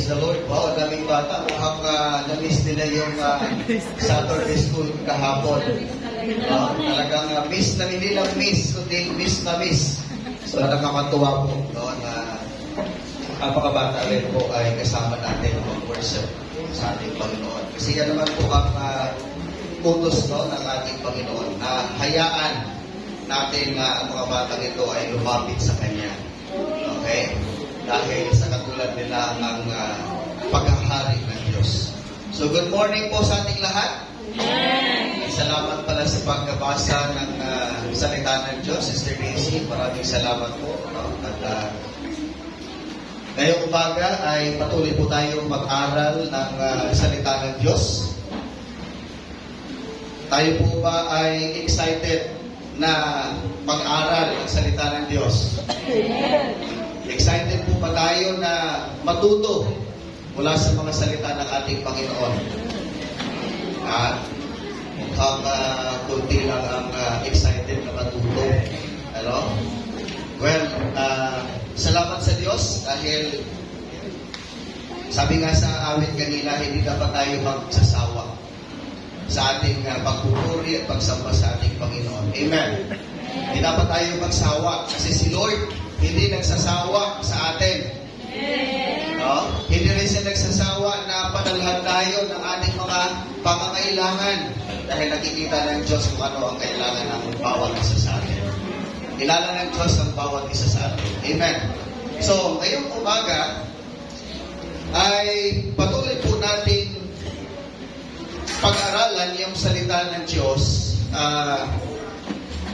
the Lord. Wow, ang daming bata. Mukhang na-miss nila yung Saturday school kahapon. Talagang miss na hindi lang miss, kundi miss na miss. So nakakatuwa po no, na napakabata rin po ay kasama natin mag-worship sa ating Panginoon. Kasi yan naman po ang utos no, ng ating Panginoon na hayaan natin na ang mga batang ito ay lumapit sa Kanya. Okay? Dahil sa katulad nila ang paghahari ng Diyos. So good morning po sa ating lahat. Salamat pala sa pagkabasa ng salita ng Diyos, Sister Daisy. Maraming salamat po. At ngayong umaga ay patuloy po tayong mag-aral ng salita ng Diyos. Tayo po ba ay excited na mag-aral ng salita ng Diyos? Excited po ba tayo na matuto mula sa mga salita ng ating Panginoon? At mukhang kunti lang ang excited na matuto. Ano? Well, salamat sa Diyos dahil sabi nga sa awit kanina, hindi dapat tayo magsasawa sa ating pagpupuri at pagsamba sa ating Panginoon. Amen. Hindi dapat tayo magsawa kasi si Lord hindi nagsasawa sa atin. No? Hindi rin siya nagsasawa na panalhan tayo ng ating mga pangangailangan dahil nakikita ng Diyos kung ano ang kailangan ng bawat isa sa atin. Kilala ng Diyos ang bawat isa sa atin. Amen. So, ngayong umaga ay patuloy po natin pag-aralan yung salita ng Diyos.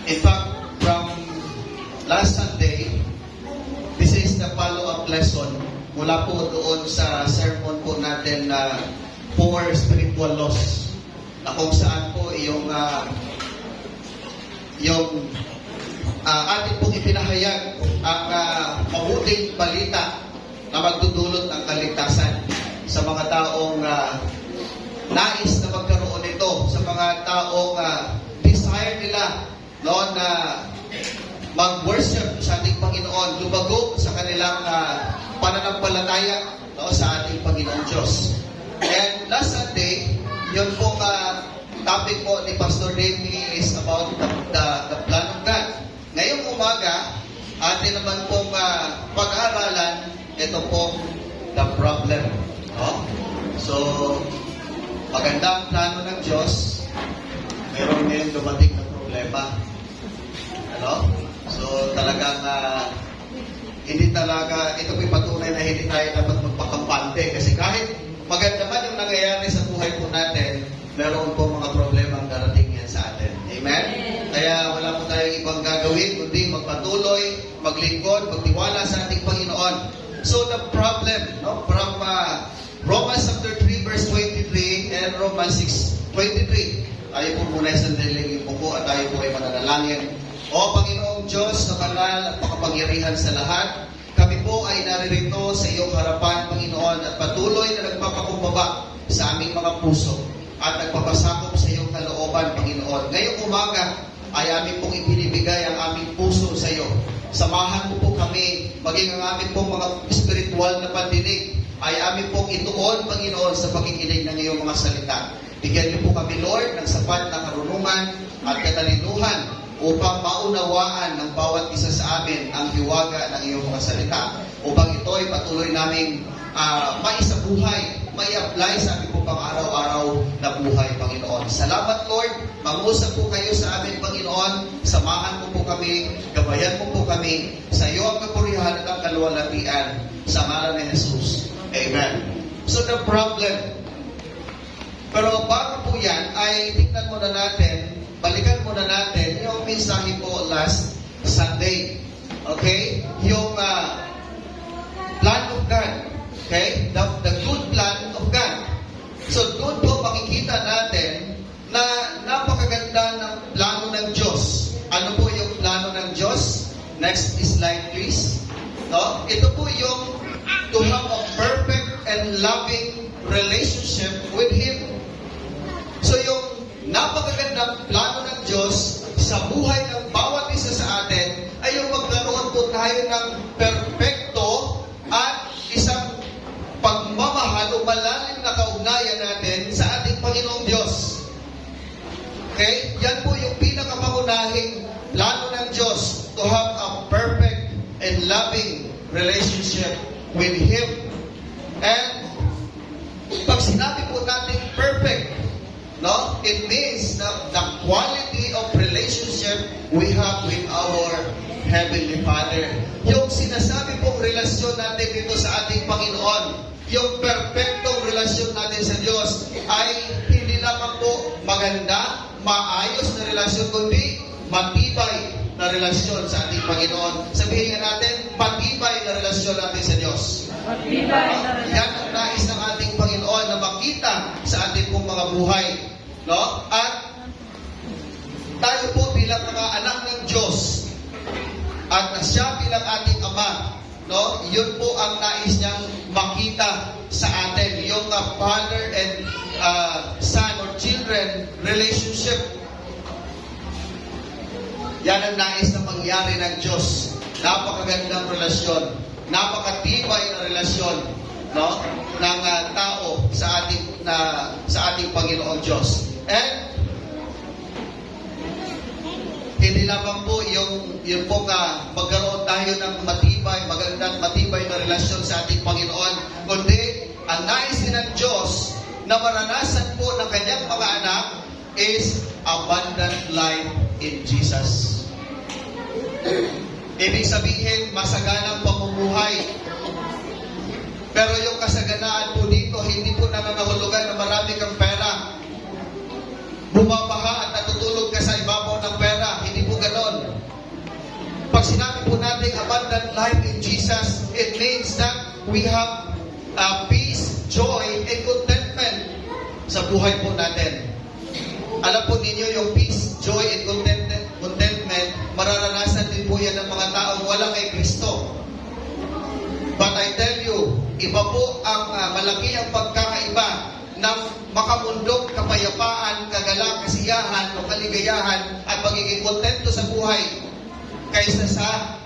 In fact, from last Sunday, this is the follow-up lesson mula po doon sa sermon po natin na 4 spiritual laws na kung saan po yung ating pong ipinahayag ang mabuting balita na magdudulot ng kaligtasan sa mga taong nais na magkaroon nito, sa mga taong desire nila no, na mag-worship sa ating Panginoon, lumago sa kanilang pananampalataya no, sa ating Panginoon Diyos. And last Sunday, yun pong topic po ni Pastor Davey is about the plan of God. Ngayong umaga, atin naman pong pag-aaralan, ito pong the problem. No? So, maganda ang plano ng Diyos, mayroon ngayon dumating na problema. Ano? So talagang hindi talaga, ito may patunay na hindi tayo dapat magpakampante kasi kahit maganda man yung nangyayari sa buhay po natin, meron po mga problema ang darating yan sa atin. Amen? Kaya wala po tayong ibang gagawin kundi magpatuloy, maglingkod, magtiwala sa ating Panginoon. So the problem, no, from Romans chapter 3 verse 23 and Romans 6:23. Tayo po muna sa sandali yung buko at tayo po ay mananalangin. O Panginoong Diyos na banal at makapangyarihan sa lahat, kami po ay naririto sa iyong harapan, Panginoon, at patuloy na nagpapakumbaba sa aming mga puso at nagpapasakop sa iyong kalooban, Panginoon. Ngayong umaga ay aming pong ibinibigay ang aming puso sa iyo. Samahan mo po kami, maging ang aming pong mga spiritual na pandinig ay aming pong ituon, Panginoon, sa pakikinig ng iyong mga salita. Bigyan niyo po kami, Lord, ng sapat na karunungan at katalinuhan upang maunawaan ng bawat isa sa amin ang hiwaga ng iyong mga salita. Upang ito ay patuloy naming maisabuhay, mai-apply sa aming po pang-araw-araw na buhay, Panginoon. Salamat, Lord. Mangusap po kayo sa amin, Panginoon. Samahan mo po kami, gabayan mo po kami. Sa iyo ang kapurihan at ang kaluwalhatian sa ngalan ni Jesus. Amen. So the problem, pero bago po yan, ay tingnan muna natin, balikan muna natin yung mensahe po last Sunday. Okay? Yung plan of God. Okay? The good plan of God. So doon po makikita natin na napakaganda ng plano ng Diyos. Ano po yung plano ng Diyos? Next slide please. No? Ito po yung to have a perfect and loving relationship with Him. So yung napakagandang plano ng Diyos sa buhay ng bawat isa sa atin ay yung magkaroon po tayo ng perfecto at isang pagmamahal relationship with Him. And pag sinabi po natin perfect, no? It means the quality of relationship we have with our Heavenly Father. Yung sinasabi pong relasyon natin dito sa ating Panginoon, yung perfectong relasyon natin sa Diyos ay hindi lamang po maganda, maayos na relasyon, kundi matibay na relasyon sa ating Panginoon. Sabihin nga natin, matibay na relasyon natin sa Diyos. Matibay na relasyon. Yan ang nais ng ating Panginoon na makita sa ating pong mga buhay. No? At tayo po bilang mga anak ng Diyos at siya bilang ating Ama, no? Yun po ang nais niyang makita sa atin, yung father and son or children relationship. Yan ang nais na mangyari ng Diyos. Napakagandang relasyon, napakatibay na relasyon, no, ng tao sa ating Panginoong Diyos. And hindi lamang po yung po magkaroon tayo ng magandang matibay na relasyon sa ating Panginoon, kundi ang nais din ng Diyos na maranasan po ng kanyang mga anak is abundant life in Jesus. Ibig sabihin, masaganang pamumuhay. Pero yung kasaganaan po dito, hindi po nangangahulugan na marami kang pera. Bumabaha at natutulog ka sa ibabaw ng pera. Hindi po ganon. Pag sinabi po natin abundant life in Jesus, it means that we have peace, joy, and contentment sa buhay po natin. Alam po ninyo yung peace, joy, and contentment, mararanasan din po yan ng mga taong wala kay Kristo. But I tell you, iba po ang malaki ang pagkakaiba ng makamundok kapayapaan, kagalang, kasiyahan o kaligayahan at pagiging kontento sa buhay kaysa sa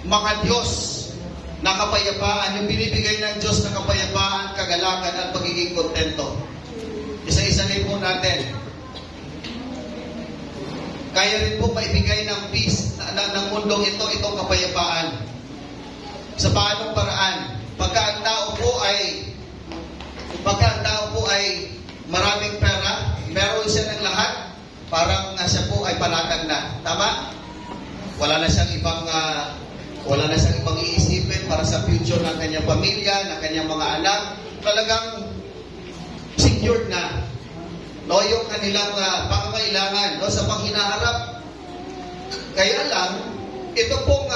makadiyos na kapayapaan, yung binibigay ng Diyos na kapayapaan, kagalakan at pagiging kontento. Isa-isahin po natin. Kaya rin po maibigay ng peace ng mundong itong kapayapaan. Sa paanong paraan? Pagka ang tao po ay maraming pera, meron siya ng lahat, parang siya po ay panatag na. Tama? Wala na siyang ibang iisipin para sa future ng kanyang pamilya, ng kanyang mga anak. Talagang secured na. No, yung kanilang pangangailangan, no, sa panghinaharap. Kaya lang, ito pong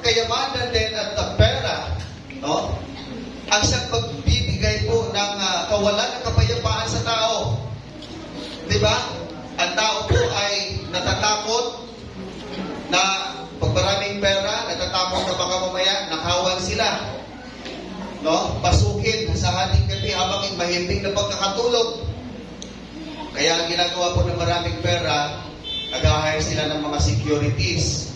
kayamanan din at pera, no, ang siyang pagbibigay po ng kawalan ng kapayapaan sa tao. Diba? Ang tao po ay natatakot na pag maraming pera, natatakot na baka mamaya nakawan sila. No? Pasukin sa hating gabi habang mahimbing na pagkakatulog. Kaya ang ginagawa po ng maraming pera, nag-hire sila ng mga securities.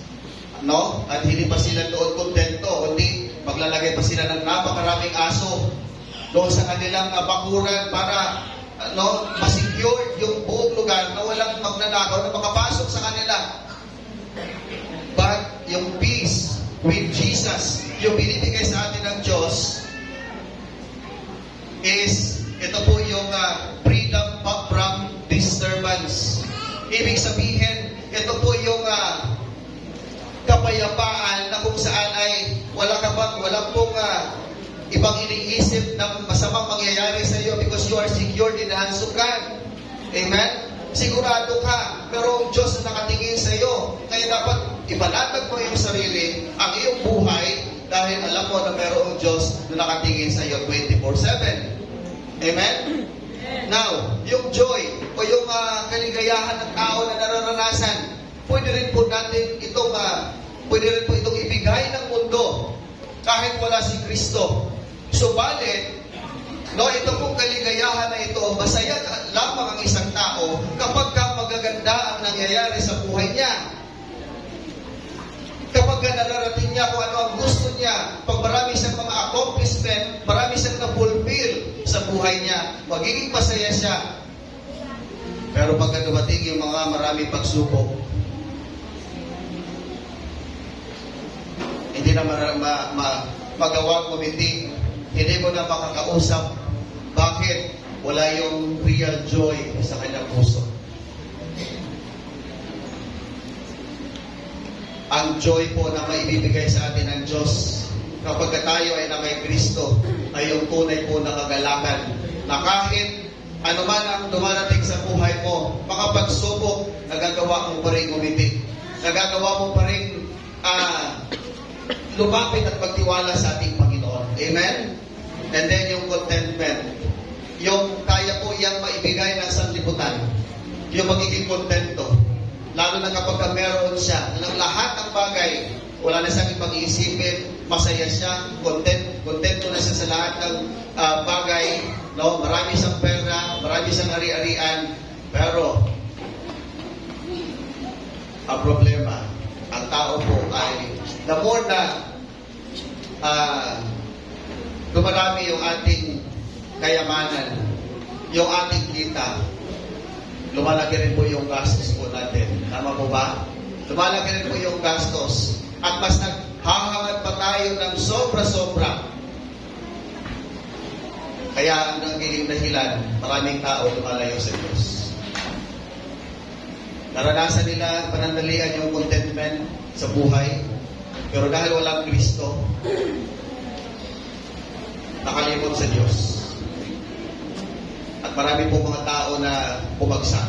No? At hindi pa sila doon kontento, kundi maglalagay pa sila ng napakaraming aso doon sa kanilang bakuran para masecure yung buong lugar na walang magnanakaw na makapasok sa kanila. But yung peace with Jesus, yung binibigay sa atin ng Diyos, is ito po yung freedom from disturbance. Ibig sabihin, ito po yung kapayapaan na kung saan ay wala pong ibang iniisip na masamang mangyayari sa iyo because you are secured in the hands of God. Amen? Sigurado ka, pero ang Diyos na nakatingin sa iyo. Kaya dapat ipanatag mo yung sarili, ang iyong buhay, dahil alam mo na mayroong Diyos na nakatingin sa iyo 24/7. Amen? Now, yung joy o yung kaligayahan ng tao na nararanasan, pwede rin po itong ibigay ng mundo kahit wala si Kristo. Subalit, ito pong kaligayahan na ito, masaya lamang ang isang tao kapag magaganda ang nangyayari sa buhay niya. Kapag nararating niya kung ano ang gusto niya, pag marami siyang mga accomplishment, marami siyang na-fulfill sa buhay niya, magiging masaya siya. Pero pagka dumating yung mga marami pagsubok, hindi na magawang ngumiti, hindi mo na makakausap. Bakit? Wala yung real joy sa kanyang puso. Ang joy po na maibibigay sa atin ng Diyos kapag tayo ay na kay Kristo ay yung tunay po na kagalakan na kahit anuman ang dumarating sa buhay mo, makapagsubok, nagagawa mo pa rin ngumiti. Nagagawa mo pa rin lumapit at magtiwala sa ating Panginoon. Amen? And then yung contentment. Yung kaya po iyang maibigay ng sanlibutan. Yung magiging kontento. Lalo na kapag meron siya ng lahat ng bagay, wala na siyang ibang iisipin, masaya siya, kontento na siya sa lahat ng bagay, no? Marami siyang pera, marami siyang ari-arian, pero ang problema, ang tao po ay the more na dumarami yung ating kayamanan, yung ating kita, lumalaki rin po yung gastos po natin. Tama po ba? Lumalaki rin po yung gastos. At mas naghahangad pa tayo ng sobra-sobra. Kaya ang nagiging dahilan, maraming tao lumalayo sa Diyos. Naranasan nila panandalian yung contentment sa buhay. Pero dahil walang Kristo, nakalimot sa Diyos. At marami po mga tao na bumagsak.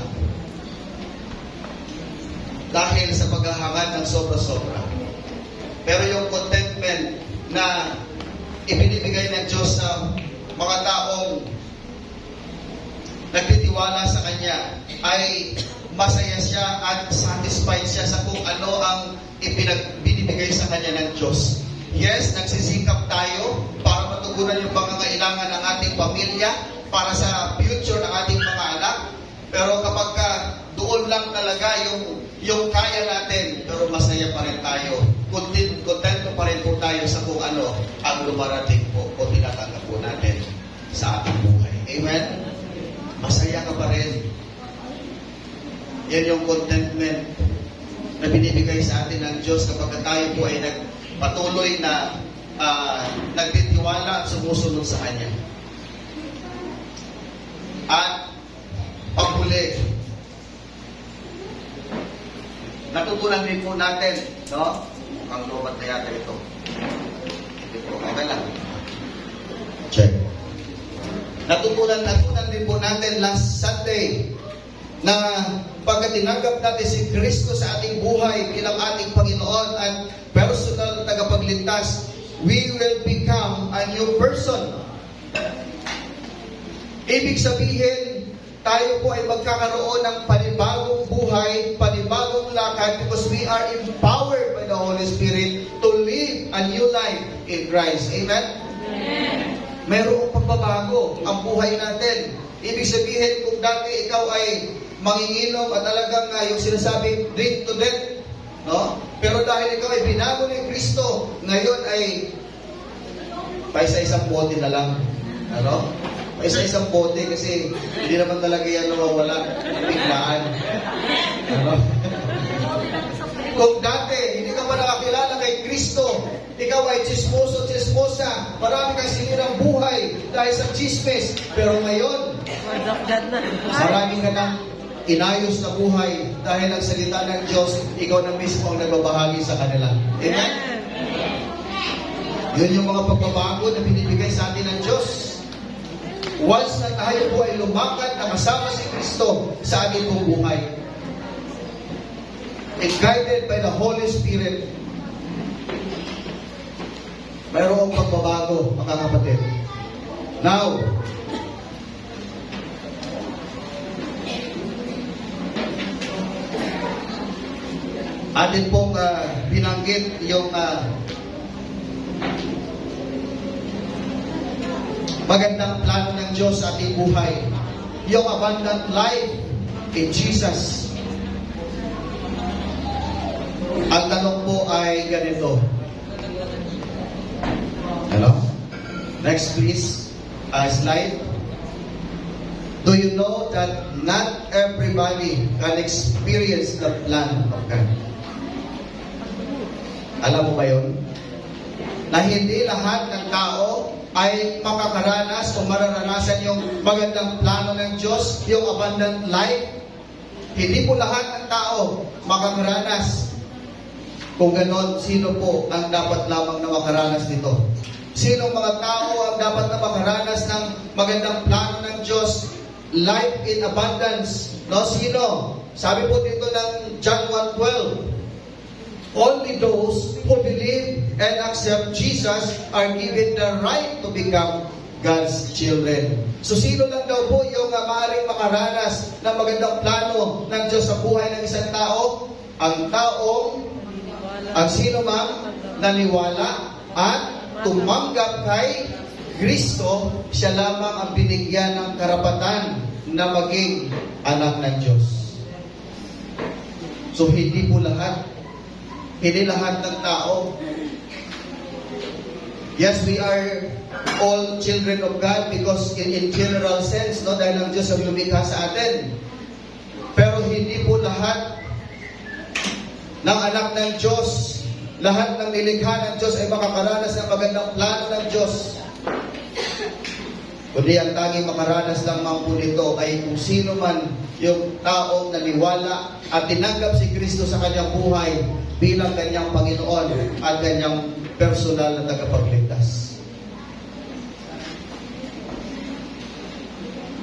Dahil sa paghahangad ng sobra-sobra. Pero yung contentment na ibinibigay ng Diyos sa mga taong nagtitiwala sa Kanya ay masaya siya at satisfied siya sa kung ano ang binibigay sa Kanya ng Diyos. Yes, nagsisikap tayo para matugunan yung pangangailangan ng ating pamilya, para sa future ng ating mga anak. Pero kapag doon lang talaga yung kaya natin, pero masaya pa rin tayo. Kontento pa rin po tayo sa kung ano ang lumarating po o tinatanggap po natin sa ating buhay. Amen? Masaya ka pa rin. Yan yung contentment na binibigay sa atin ng Diyos kapag tayo po ay patuloy na nagtitiwala at sumusunod sa Kanya. At paghuli, natutunan din po natin, no? Ang lumat na yata ito. Hindi po, okay lang. Check. Natutunan din po natin last Sunday na pagka tinanggap natin si Kristo sa ating buhay bilang ating Panginoon at personal na tagapagligtas, we will become a new person. Ibig sabihin, tayo po ay magkakaroon ng panibagong buhay, panibagong lakad because we are empowered by the Holy Spirit to live a new life in Christ. Amen? Amen. Mayroong pagbabago ang buhay natin. Ibig sabihin, kung dati ikaw ay manginginom at talagang yung sinasabi, drink to death, no? Pero dahil ikaw ay binago ni Kristo, ngayon ay paisa-isang bote na lang. Ano? Paisa-isang bote kasi hindi naman talaga yan nawawala ng biglaan. Ano? Kung dati, hindi ka pa nakakilala kay Kristo, ikaw ay chismoso-chismosa, marami kang sinirang buhay dahil sa chismes. Pero ngayon, marami ka ng inayos na buhay dahil ang salita ng Diyos, ikaw na mismo ang nagbabahagi sa kanila. Amen? Yun yung mga pagbabago na binibigay sa atin ng Diyos. Once na tayo po ay lumakad na kasama si Kristo sa ating pong buhay. And guided by the Holy Spirit, mayroong pagbabago, mga kapatid. Now, atin pong binanggit yung magandang plano ng Diyos sa ating buhay. Yung abundant life in Jesus. Ang tanong po ay ganito. Hello? Next please. Slide. Do you know that not everybody can experience the plan of God? Alam mo ba yun? na hindi lahat ng tao ay makakaranas o mararanasan yung magandang plano ng Diyos, yung abundant life. Hindi po lahat ng tao makakaranas. Kung ganon, sino po ang dapat lamang na makaranas nito? Sinong mga tao ang dapat na makaranas ng magandang plano ng Diyos? Life in abundance. No, sino? Sabi po dito ng John 1:12, only those who believe and accept Jesus are given the right to become God's children. So sino lang daw po yung maaaring makaranas ng magandang plano ng Diyos sa buhay ng isang tao? Ang taong, ang sino mang naniwala at tumanggap kay Kristo, siya lamang ang binigyan ng karapatan na maging anak ng Diyos. So hindi po lahat. Hindi lahat ng tao. Yes, we are all children of God because in general sense, no, dahil ang Diyos ang lumikha sa atin. Pero hindi po lahat ng anak ng Diyos, lahat ng nilikha ng Diyos ay makakaranas ng magandang plano ng Diyos. Kundi ang tanging makaranas lamang po nito ay kung sino man yung taong naniwala at tinanggap si Kristo sa kanyang buhay bilang kanyang Panginoon at kanyang personal na tagapagligtas.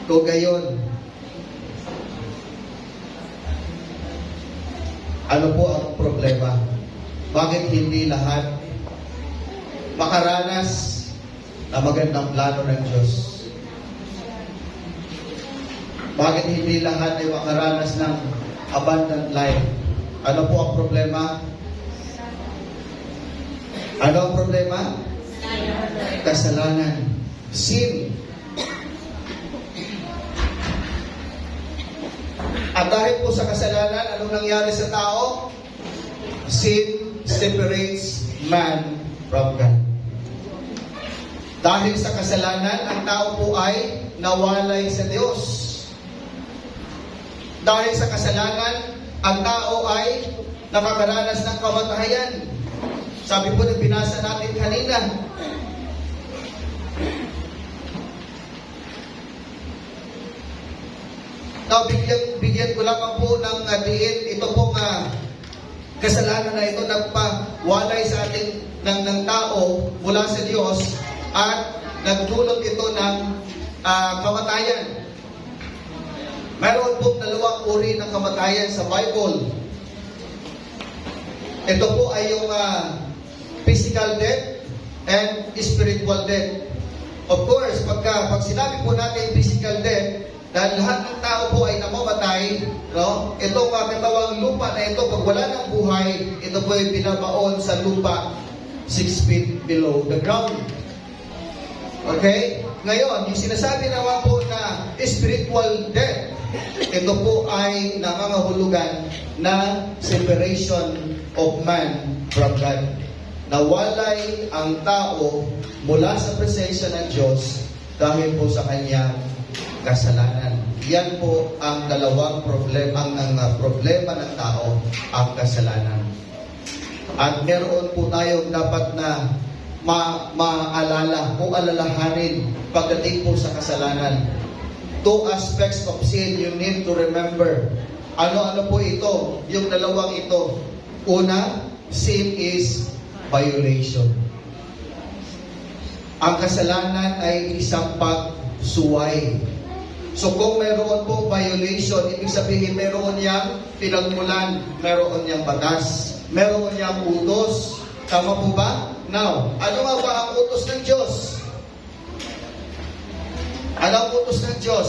Kung gayon, ano po ang problema? Bakit hindi lahat makaranas na magandang plano ng Diyos? Bakit hindi lahat ay makaranas ng abundant life? Ano po ang problema? Ano ang problema? Kasalanan. Sin. At dahil po sa kasalanan, anong nangyari sa tao? Sin separates man from God. Dahil sa kasalanan, ang tao po ay nawalay sa Diyos. Dahil sa kasalanan, ang tao ay nakakaranas ng kamatayan. Sabi po na binasa natin kanina. Now, bigyan ko lamang po ng diin ito pong kasalanan na ito nagpawalay sa ating ng tao mula sa Diyos at nagdulot ito ng kamatayan. Mayroon pong dalawang uri ng kamatayan sa Bible. Ito po ay yung physical death and spiritual death. Of course, pag sinabi po natin physical death, dahil lahat ng tao po ay namamatay, no? Itong katawang lupa na ito, pag wala ng buhay, ito po ay binabaon sa lupa 6 feet below the ground. Okay? Ngayon, yung sinasabi naman po na spiritual death, ito po ay nangangahulugan na separation of man from God. Nawalay ang tao mula sa presensya ng Diyos dahil po sa kanyang kasalanan. Yan po ang dalawang problema, ang problema ng tao, ang kasalanan. At meron po tayong dapat na maalala o alalahanin pagdating po sa kasalanan. 2 aspects of sin you need to remember. Ano-ano po ito? Yung dalawang ito. Una, sin is violation. Ang kasalanan ay isang pagsuway. So kung meron pong violation, ibig sabihin meron niyang pinagmulan, meron niyang batas, meron niyang utos. Tama po ba? Now, ano nga ba ang utos ng Diyos? Ano ang utos ng Diyos?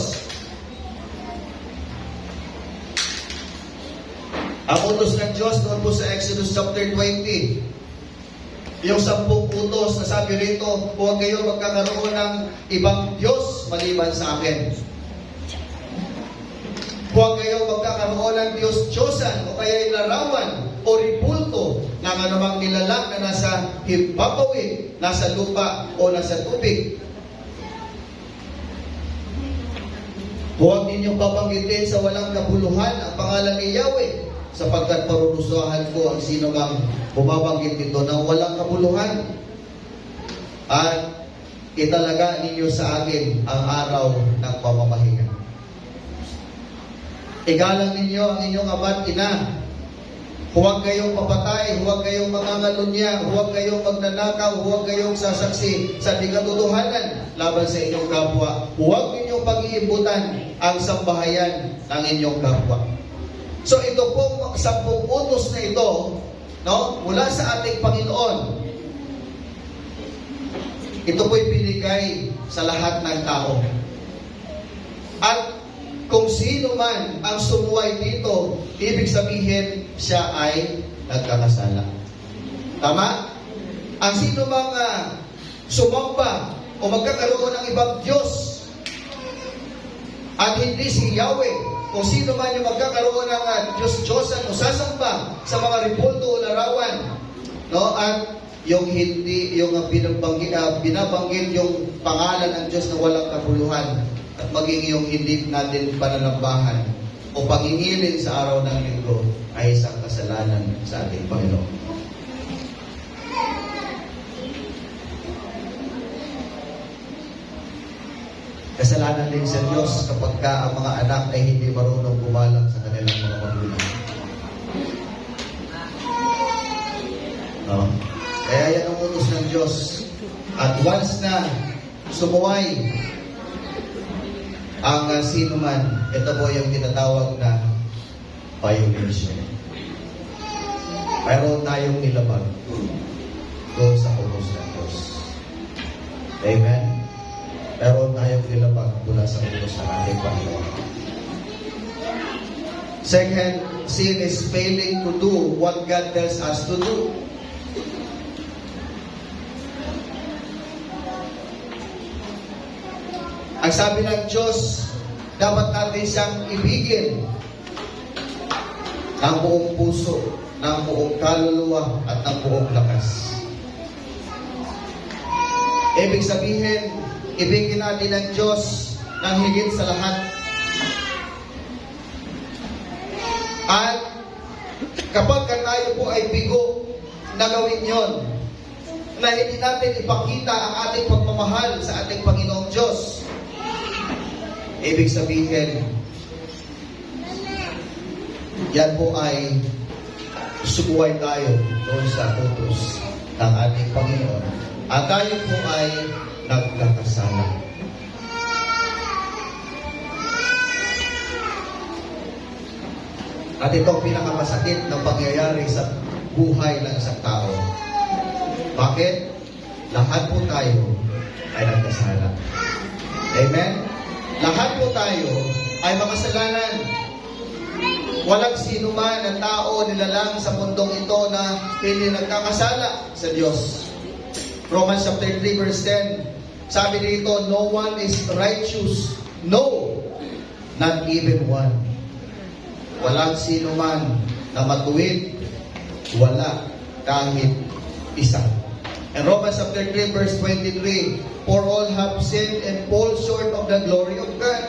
Ang utos ng Diyos doon po sa Exodus chapter 20. Yung 10 utos na sabi rito, huwag kayo magkakaroon ng ibang Diyos maliban sa akin. Huwag kayo magkakaroon ng Diyos-Diyosan o kaya ilarawan o ribulto ng anumang nilalang na nasa himpapawid, nasa lupa o nasa tubig. Huwag ninyong babanggitin sa walang kabuluhan ang pangalan ni Yahweh, sapagkat parurusahan ko ang sino mang bumabanggit nito ng walang kabuluhan. at italaga ninyo sa akin ang araw ng pamamahinga. Igalang ninyo ang inyong ama't ina. Huwag kayong papatay, huwag kayong mangangalunya, huwag kayong magnanakaw, huwag kayong sasaksi sa di katotohanan laban sa inyong kapwa. Huwag ninyong pag-iimbutan ang sambahayan ng inyong kapwa. So ito pong 10 utos na ito, no, mula sa ating Panginoon. Ito po'y binigay sa lahat ng tao. At kung sino man ang sumuway dito, ibig sabihin siya ay nagkakasala. Tama? Ang sino mang sumamba o magkakaroon ng ibang Diyos at hindi si Yahweh, kung sino man yung magkakaroon ng Diyos-Diyosan o sasamba sa mga ripoldo o larawan, no? At yung hindi, yung binabanggit yung pangalan ng Diyos na walang kabuluhan, at maging yung hindi natin pananambahan o pangingilin sa araw ng linggo ay isang kasalanan sa ating Panginoon. Kasalanan din sa Diyos kapag ang mga anak ay hindi marunong gumalang sa kanilang mga magulang. No? Kaya yan ang utos ng Diyos. At once na sumuway ang sino man, ito po yung tinatawag na violation. Mayroon tayong nilabag doon sa utos ng Diyos. Amen? Mayroon tayong nilabag mula sa utos ng ating Panginoon. Second, sin is failing to do what God tells us to do. Ang sabi ng Diyos, dapat natin siyang ibigin ng buong puso, ng buong kaluluwa, at ng buong lakas. Ibig sabihin, ibigin natin ng Diyos ng higit sa lahat. At kapag tayo po ay bigo na gawin yon, na hindi natin ipakita ang ating pagmamahal sa ating Panginoong Diyos, ibig sabihin, yan po ay subuhay tayo doon sa utos ng ating Panginoon. At tayo po ay nagkakasala. At ito ang pinakamasakit na pangyayari sa buhay ng isang tao. Bakit? Lahat po tayo ay nagkasala. Amen? Lahat po tayo ay makasalanan. Walang sino man na tao nilalang sa mundong ito na hindi nagkakasala sa Diyos. Romans chapter 3 verse 10, sabi dito, no one is righteous. No, not even one. Walang sino man na matuwid. Wala kahit isa. And Romans chapter 3 verse 23, for all have sinned and fall short of the glory of God.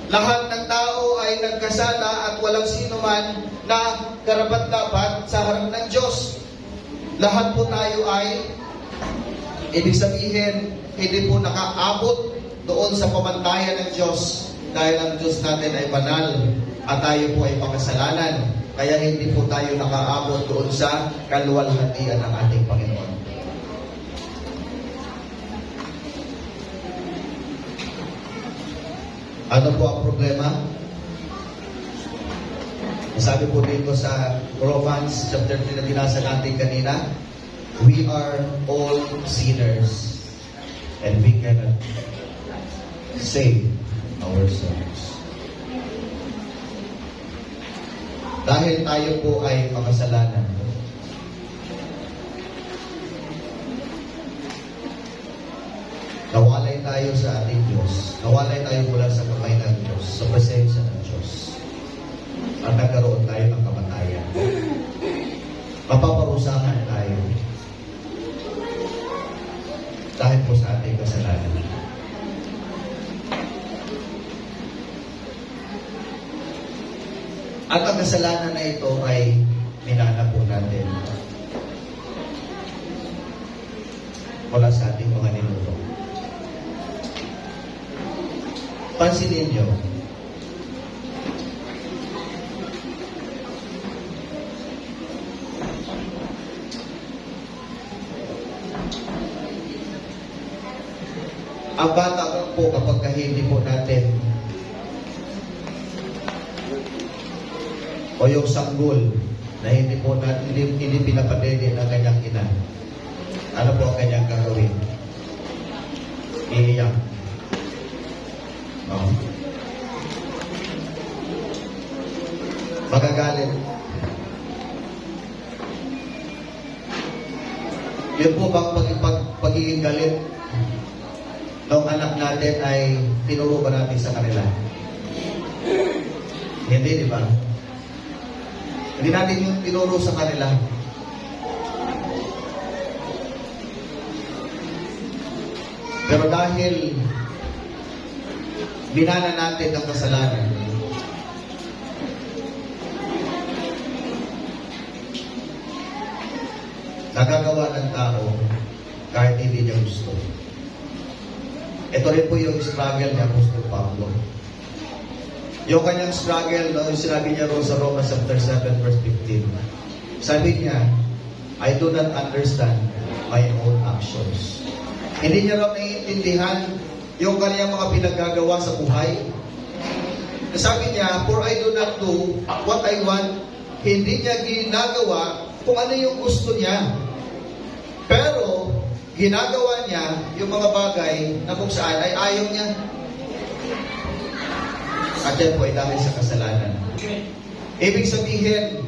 Lahat ng tao ay nagkasala at walang sino man na karapat-dapat sa harap ng Diyos. Lahat po tayo ay, ibig sabihin, hindi po nakaabot doon sa pamantayan ng Diyos dahil ang Diyos natin ay banal at tayo po ay makasalanan. Kaya hindi po tayo nakaabot doon sa kaluwalhatian ng ating Panginoon. Ano po ang problema? Sabi po dito sa Romans chapter 3 na binasa natin kanina, we are all sinners and we cannot save ourselves. Dahil tayo po ay makasalanan. Nawalay tayo sa ating Diyos. Nawalay tayo mula sa kamay ng Diyos, sa presensya ng Diyos. At nagkaroon tayo ng kamatayan. Mapaparusahan tayo dahil po sa ating kasalanan. At ang kasalanan na ito ay minana po natin. mula sa ating mga ninuno. Pansinin nyo, ang bata po kapag hindi po natin o yung sanggol na hindi po natin hindi pinapadede ng kanyang ina, ano po ang kanyang gagawin? Iiyak. No? Magagalit. Yun po bang pagiging galit ng anak natin ay tinuro ba natin sa kanila? Hindi, di ba? Hindi natin yung tinuro sa kanila. Pero dahil binana natin ang kasalanan, nagagawa ng tao kahit hindi niya gusto. Ito rin po yung struggle ni Apostol Pablo. Yung kanyang struggle, no, yung sinabi niya rin sa Romans chapter 7 verse 15. Sabi niya, I do not understand my own actions. Hindi niya raw naiintindihan yung kanyang mga pinagagawa sa buhay. Sabi niya, for I do not do what I want. Hindi niya ginagawa kung ano yung gusto niya. Pero, ginagawa niya yung mga bagay na kung saan ay ayaw niya. At yan po ay dahil sa kasalanan. Ibig sabihin,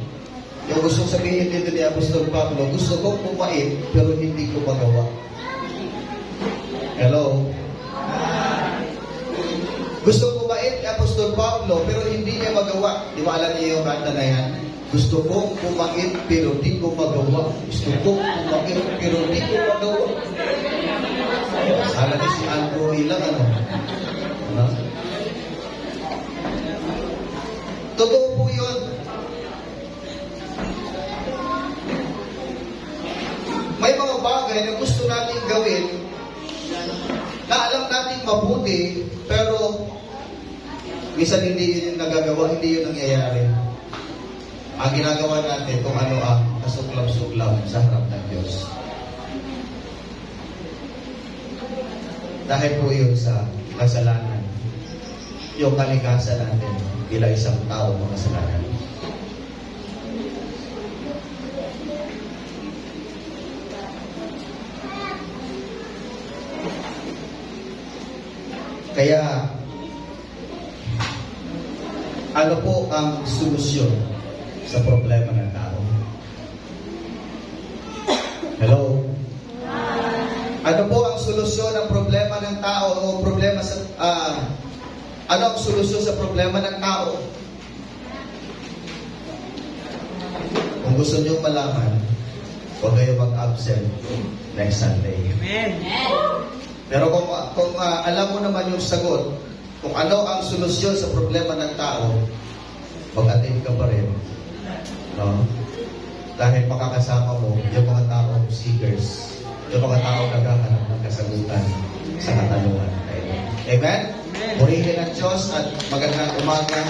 yung gustong sabihin dito ni Apostol Pablo, gusto kong pumait pero hindi ko magawa. Hello? Gusto pumait ni Apostol Pablo pero hindi niya magawa. Di ba alam niyo yung kanta na yan? Gusto kong pumait pero di ko magawa. Gusto kong pumait pero di ko magawa. Sana ni si Andrew ilang ano? Ano? Totoo po yun. May mga bagay na gusto natin gawin na alam natin mabuti, pero minsan hindi yun yung nagagawa, hindi yun nangyayari. Ang ginagawa natin kung ano ang kasuklam-suklam sa harap ng Diyos. Dahil po yun sa kasalanan, yung kalikasan natin bilang isang tao makasalanan. Kaya, ano po ang solusyon sa problema ng tao? Hello? Ano po ang solusyon ng problema ng tao o problema sa ano ang solusyon sa problema ng tao? Kung gusto niyo malaman, huwag kayo mag-absent next Sunday. Amen. Pero kung alam mo naman yung sagot, kung ano ang solusyon sa problema ng tao, mag-attend ka pa rin. No? Dahil makakasama mo yung mga taong seekers, yung mga taong naghahanap ng kasagutan sa katanungan. Amen? Purihin ang Diyos at magandang umaga.